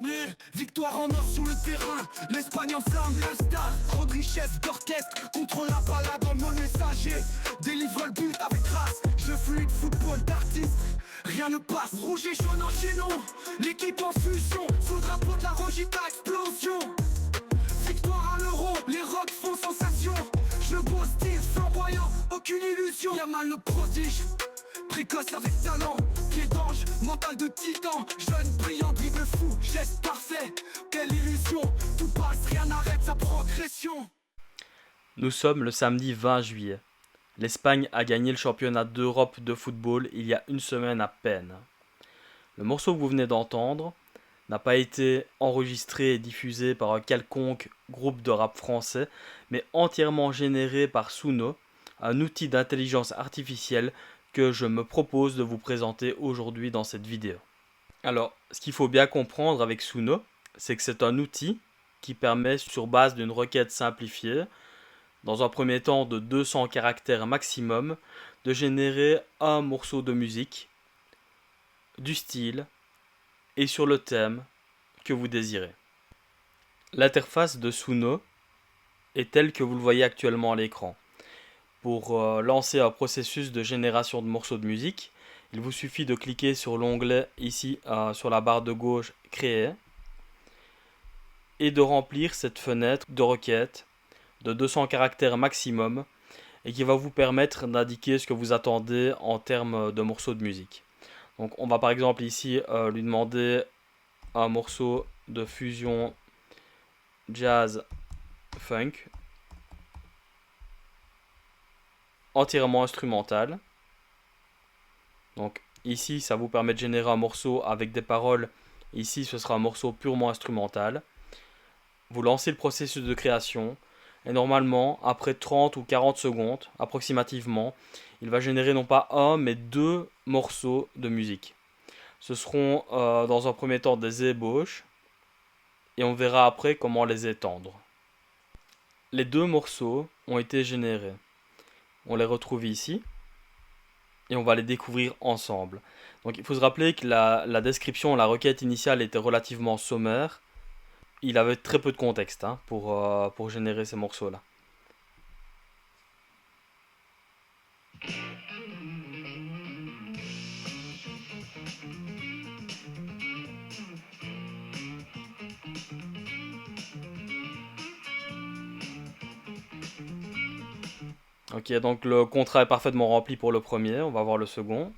Mais victoire en or sur le terrain, l'Espagne enflamme le stade. Trop de richesse d'orchestre, contre la balade en mon messager. Délivre le but avec grâce, je fluide football d'artiste. Rien ne passe, rouge et jaune enchaînons. L'équipe en fusion, sous le drapeau de la Rojita explosion. Victoire à l'euro, les rocks font sensation. Je beau style flamboyant, aucune illusion. Yamal le prodige, précoce avec talent. Pied d'ange, mental de titan. Jeune, brillant, dribble fou, geste parfait. Quelle illusion, tout passe, rien n'arrête sa progression. Nous sommes le samedi 20 juillet. L'Espagne a gagné le championnat d'Europe de football il y a une semaine à peine. Le morceau que vous venez d'entendre n'a pas été enregistré et diffusé par un quelconque groupe de rap français, mais entièrement généré par Suno, un outil d'intelligence artificielle que je me propose de vous présenter aujourd'hui dans cette vidéo. Alors, ce qu'il faut bien comprendre avec Suno, c'est que c'est un outil qui permet, sur base d'une requête simplifiée, dans un premier temps de 200 caractères maximum, de générer un morceau de musique, du style et sur le thème que vous désirez. L'interface de Suno est telle que vous le voyez actuellement à l'écran. Pour lancer un processus de génération de morceaux de musique, il vous suffit de cliquer sur l'onglet ici sur la barre de gauche Créer et de remplir cette fenêtre de requête de 200 caractères maximum et qui va vous permettre d'indiquer ce que vous attendez en termes de morceaux de musique. Donc on va par exemple ici lui demander un morceau de fusion jazz funk entièrement instrumental. Donc ici ça vous permet de générer un morceau avec des paroles, ici ce sera un morceau purement instrumental. Vous lancez le processus de création et normalement après 30 ou 40 secondes approximativement, il va générer non pas un mais deux morceaux de musique. Ce seront dans un premier temps des ébauches et on verra après comment les étendre. Les deux morceaux ont été générés. On les retrouve ici et on va les découvrir ensemble. Donc il faut se rappeler que la description, la requête initiale était relativement sommaire. Il avait très peu de contexte pour générer ces morceaux-là. Ok, donc le contrat est parfaitement rempli pour le premier, on va voir le second.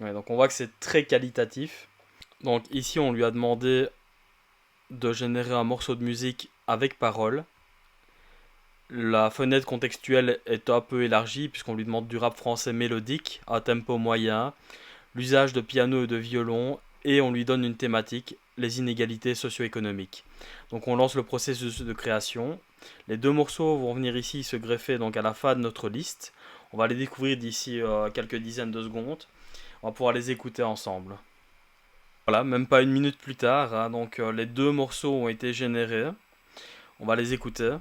Ouais, donc on voit que c'est très qualitatif. Donc ici on lui a demandé de générer un morceau de musique avec parole. La fenêtre contextuelle est un peu élargie puisqu'on lui demande du rap français mélodique à tempo moyen, l'usage de piano et de violon et on lui donne une thématique, les inégalités socio-économiques. Donc on lance le processus de création. Les deux morceaux vont venir ici se greffer donc à la fin de notre liste. On va les découvrir d'ici quelques dizaines de secondes. On va pouvoir les écouter ensemble. Voilà, même pas une minute plus tard, donc les deux morceaux ont été générés. On va les écouter.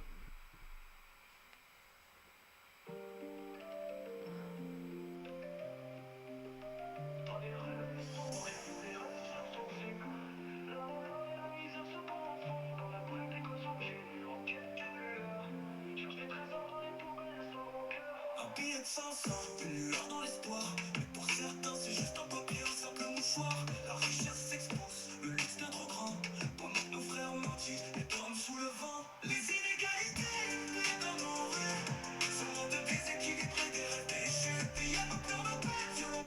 Un billet de 500, une lueur dans l'espoir. Mais pour certains, c'est juste un papier, un simple mouchoir. La richesse s'expose, le luxe devient trop grand. Pendant que nos frères mentissent, les dorment sous le vent. Les inégalités dans nos rues, ce monde de déséquilibré, des rêves déchus. Et y'a pas peur de perdre sur le...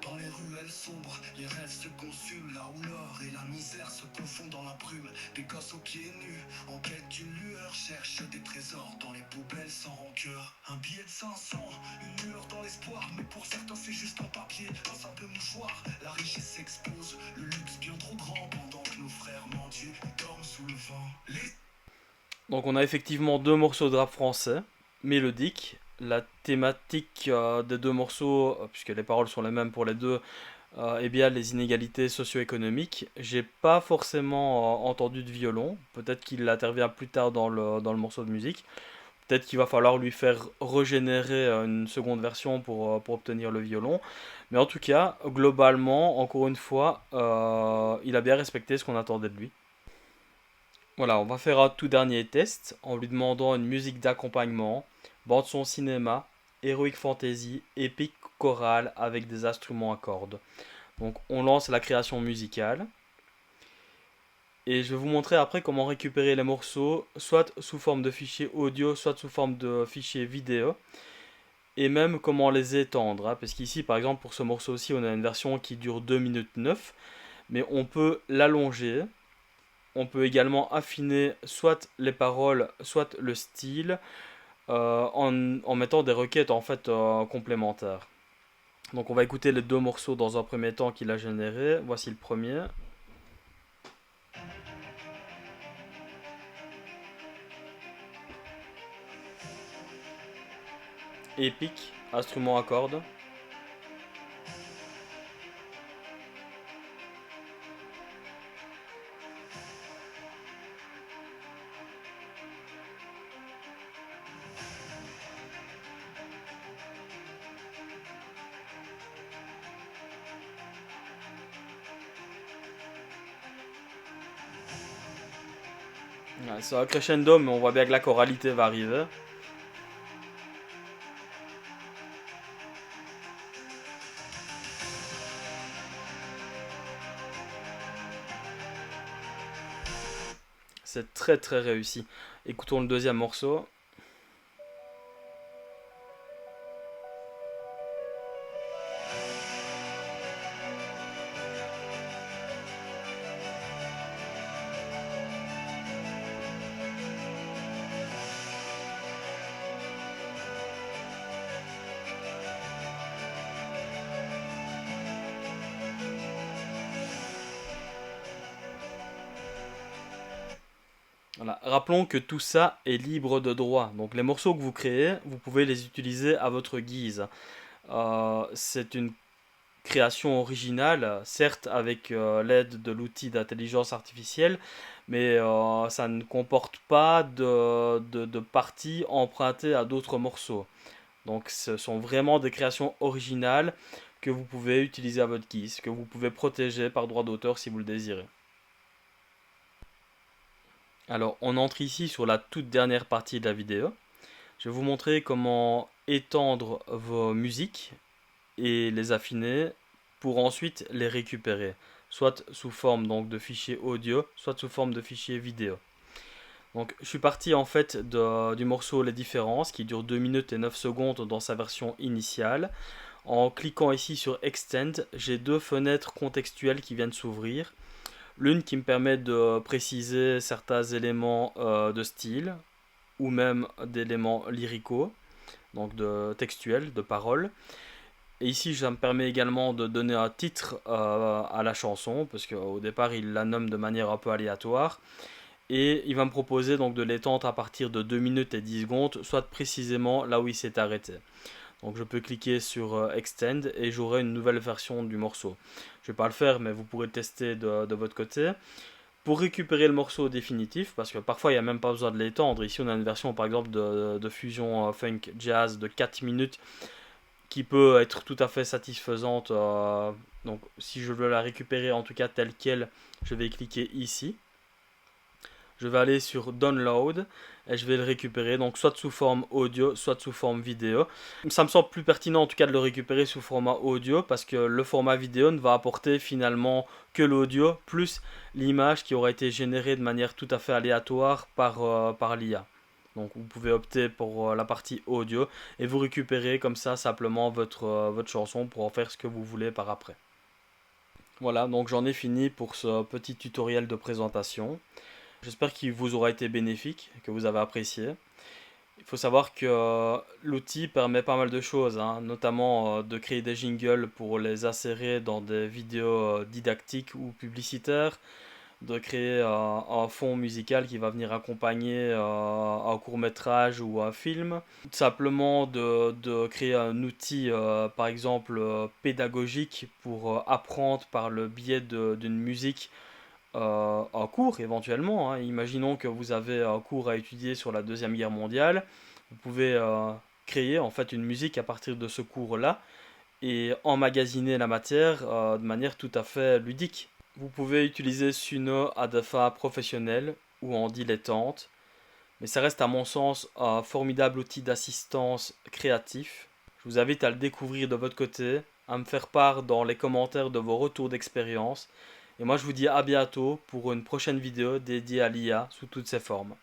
Dans les ruelles sombres, les rêves se consument. Là où l'or et la misère se confondent dans la brume. Des gosses aux pieds nus, en quête d'une lueur, cherchent des trésors dans les poubelles sans rancœur. Un billet de 500, une lueur dans l'espoir, mais pour certains c'est juste un papier, un simple mouchoir. La richesse s'expose, le luxe bien trop grand, pendant que nos frères mendieux dorment sous le vent. Donc on a effectivement deux morceaux de rap français, mélodiques. La thématique des deux morceaux, puisque les paroles sont les mêmes pour les deux, est bien les inégalités socio-économiques. J'ai pas forcément entendu de violon, peut-être qu'il intervient plus tard dans le morceau de musique. Peut-être qu'il va falloir lui faire régénérer une seconde version pour obtenir le violon. Mais en tout cas, globalement, encore une fois, il a bien respecté ce qu'on attendait de lui. Voilà, on va faire un tout dernier test en lui demandant une musique d'accompagnement, bande son cinéma, heroic fantasy, épique chorale avec des instruments à cordes. Donc on lance la création musicale et je vais vous montrer après comment récupérer les morceaux, soit sous forme de fichier audio, soit sous forme de fichier vidéo, et même comment les étendre, hein, parce qu'ici par exemple pour ce morceau-ci on a une version qui dure 2 minutes 9, mais on peut l'allonger. On peut également affiner soit les paroles, soit le style en mettant des requêtes en fait complémentaires. Donc on va écouter les deux morceaux dans un premier temps qu'il a généré. Voici le premier. Épique, instrument à cordes. Ouais, c'est un crescendo, mais on voit bien que la choralité va arriver. C'est très très réussi. Écoutons le deuxième morceau. Voilà. Rappelons que tout ça est libre de droit. Donc les morceaux que vous créez, vous pouvez les utiliser à votre guise. C'est une création originale, certes avec l'aide de l'outil d'intelligence artificielle, mais ça ne comporte pas de parties empruntées à d'autres morceaux. Donc ce sont vraiment des créations originales que vous pouvez utiliser à votre guise, que vous pouvez protéger par droit d'auteur si vous le désirez. Alors on entre ici sur la toute dernière partie de la vidéo. Je vais vous montrer comment étendre vos musiques et les affiner pour ensuite les récupérer, soit sous forme donc de fichiers audio, soit sous forme de fichiers vidéo. Donc je suis parti en fait du morceau Les Différences qui dure 2 minutes et 9 secondes dans sa version initiale. En cliquant ici sur Extend, j'ai deux fenêtres contextuelles qui viennent s'ouvrir. L'une qui me permet de préciser certains éléments de style ou même d'éléments lyricaux, donc de textuels, de paroles. Et ici, ça me permet également de donner un titre à la chanson, parce qu'au départ, il la nomme de manière un peu aléatoire. Et il va me proposer donc de l'étendre à partir de 2 minutes et 10 secondes, soit précisément là où il s'est arrêté. Donc je peux cliquer sur Extend et j'aurai une nouvelle version du morceau. Je ne vais pas le faire, mais vous pourrez tester de votre côté. Pour récupérer le morceau définitif, parce que parfois il n'y a même pas besoin de l'étendre. Ici on a une version par exemple de fusion funk jazz de 4 minutes qui peut être tout à fait satisfaisante. Donc si je veux la récupérer en tout cas telle quelle, je vais cliquer ici. Je vais aller sur Download et je vais le récupérer donc soit sous forme audio, soit sous forme vidéo. Ça me semble plus pertinent en tout cas de le récupérer sous format audio parce que le format vidéo ne va apporter finalement que l'audio plus l'image qui aura été générée de manière tout à fait aléatoire par l'IA. Donc vous pouvez opter pour la partie audio et vous récupérez comme ça simplement votre chanson pour en faire ce que vous voulez par après. Voilà, donc j'en ai fini pour ce petit tutoriel de présentation. J'espère qu'il vous aura été bénéfique, que vous avez apprécié. Il faut savoir que l'outil permet pas mal de choses, hein, notamment de créer des jingles pour les insérer dans des vidéos didactiques ou publicitaires, de créer un fond musical qui va venir accompagner un court-métrage ou un film. Tout simplement de créer un outil, par exemple, pédagogique pour apprendre par le biais d'une musique un cours éventuellement, hein. Imaginons que vous avez un cours à étudier sur la Deuxième Guerre mondiale. Vous pouvez créer en fait une musique à partir de ce cours-là et emmagasiner la matière de manière tout à fait ludique. Vous pouvez utiliser Suno à des fins professionnelles ou en dilettante, mais ça reste à mon sens un formidable outil d'assistance créatif. Je vous invite à le découvrir de votre côté, à me faire part dans les commentaires de vos retours d'expérience. Et moi je vous dis à bientôt pour une prochaine vidéo dédiée à l'IA sous toutes ses formes.